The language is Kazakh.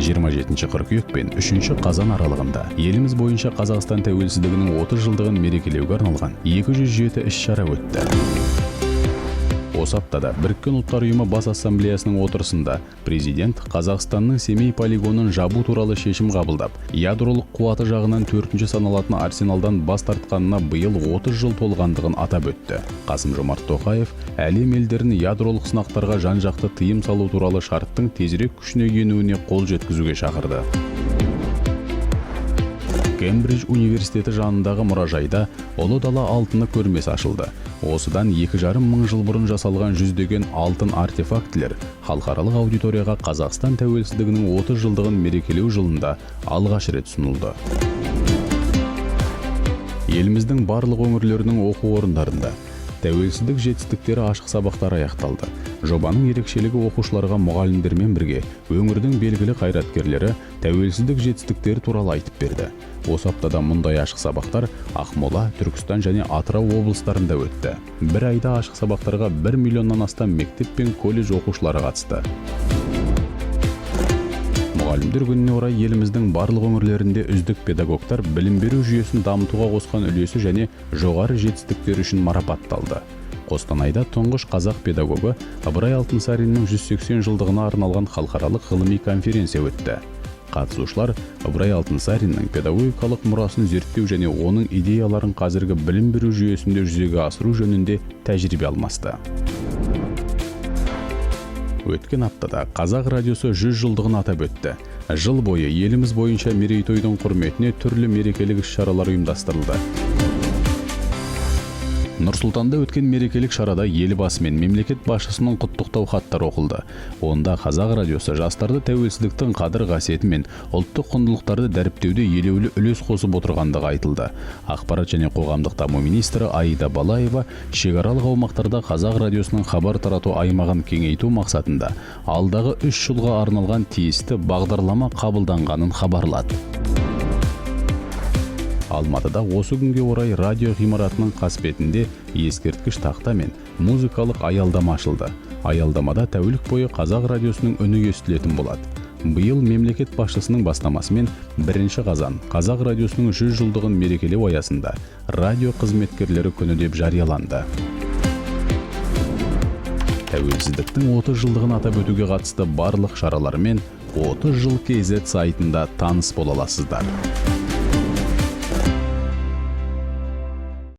27 қыркүйек пен 3 қазан аралығында еліміз бойынша Қазақстан тәуелсіздігінің 30 жылдығын мерекелеуге арналған 207 іс-шара өтті. Осы аптада Біріккен ұлттар ұйымы бас ассамблеясының отырысында президент Қазақстанның Семей полигонын жабу туралы шешім қабылдап, ядролық қуаты жағынан 4-ші саналатын арсеналдан бас тартқанына биыл 30 жыл толғандығын атап өтті. Қасым-Жомарт Тоқаев әлем елдерін ядролық сынақтарға жан-жақты тыйым салу туралы шарттың тезірек күшіне енуіне қол жеткізуге шақырды. Кембридж университеті жанындағы мұражайда Ұлы дала алтыны көрмесі ашылды. Осыдан 2,5 мың жыл бұрын жасалған жүздеген алтын артефактілер халықаралық аудиторияға Қазақстан тәуелсіздігінің 30 жылдығын мерекелеу жылында алғаш рет ұсынылды. Еліміздің барлық өңірлерінің оқу орындарында тәуелсіздік жетістіктері ашық сабақтары аяқталды. Жобаның ерекшелігі оқушыларға мұғалімдермен бірге өңірдің белгілі қайраткерлері тәуелсіздік жетістіктері туралы айтып берді. Осы аптада мұндай ашық сабақтар Ақмола, Түркістан және Атырау облыстарында өтті. Бір айда ашық сабақтарға 1 миллионнан астам мектеп пен колледж оқушылары қатысты. Мұғалімдер күніне орай еліміздің барлық өңірлерінде үздік педагогтар білім беру жүйесін дамытуға қосқан үлесі және жоғары жетістіктері үшін марапатталды. Қостанайда тұңғыш қазақ педагогы Ыбырай Алтынсариннің 180 жылдығына арналған халықаралық ғылыми конференция өтті. Қатысушылар Ыбырай Алтынсариннің педагогикалық мұрасын зерттеу және оның идеяларын қазіргі білім беру жүйесінде жүзеге асыру жөнінде тәжірибе алмасты. Өткен аптада Қазақ радиосы 100 жылдығын атап өтті. Жыл бойы еліміз бойынша мерейтойдың құрметіне түрлі мерекелік іс-шаралар ұйымдастырылды. Нұр-Сұлтанда өткен мерекелік шарада елбасы мен мемлекет басшысының құттықтау хаттары оқылды. Онда Қазақ радиосы жастарды тәуелсіздіктің қадір-қасиеті мен ұлттық құндылықтарды дәріптеуде елеулі үлес қосып отырғандығы айтылды. Ақпарат және қоғамдық даму министрі Аида Балаева шекаралық аумақтарда Қазақ радиосының хабар тарату аймағын кеңейту мақсатында алдағы 3 жылға арналған тиісті бағдарлама қабылданғанын хабарлады. Алматыда осы күнге орай радио ғимаратының қасбетінде ескерткіш тақта мен музыкалық аялдама ашылды. Аялдамада тәулік бойы Қазақ радиосының үні естілетін болады. Биыл мемлекет басшысының бастамасымен 1 қазан Қазақ радиосының 100 жылдығын мерекелеу аясында радио қызметкерлері күні деп жарияланды. Тәуелсіздіктің 30 жылдығын атап өтуге қатысты барлық шаралармен 30 жыл KZ сайтында таныс бола аласыздар.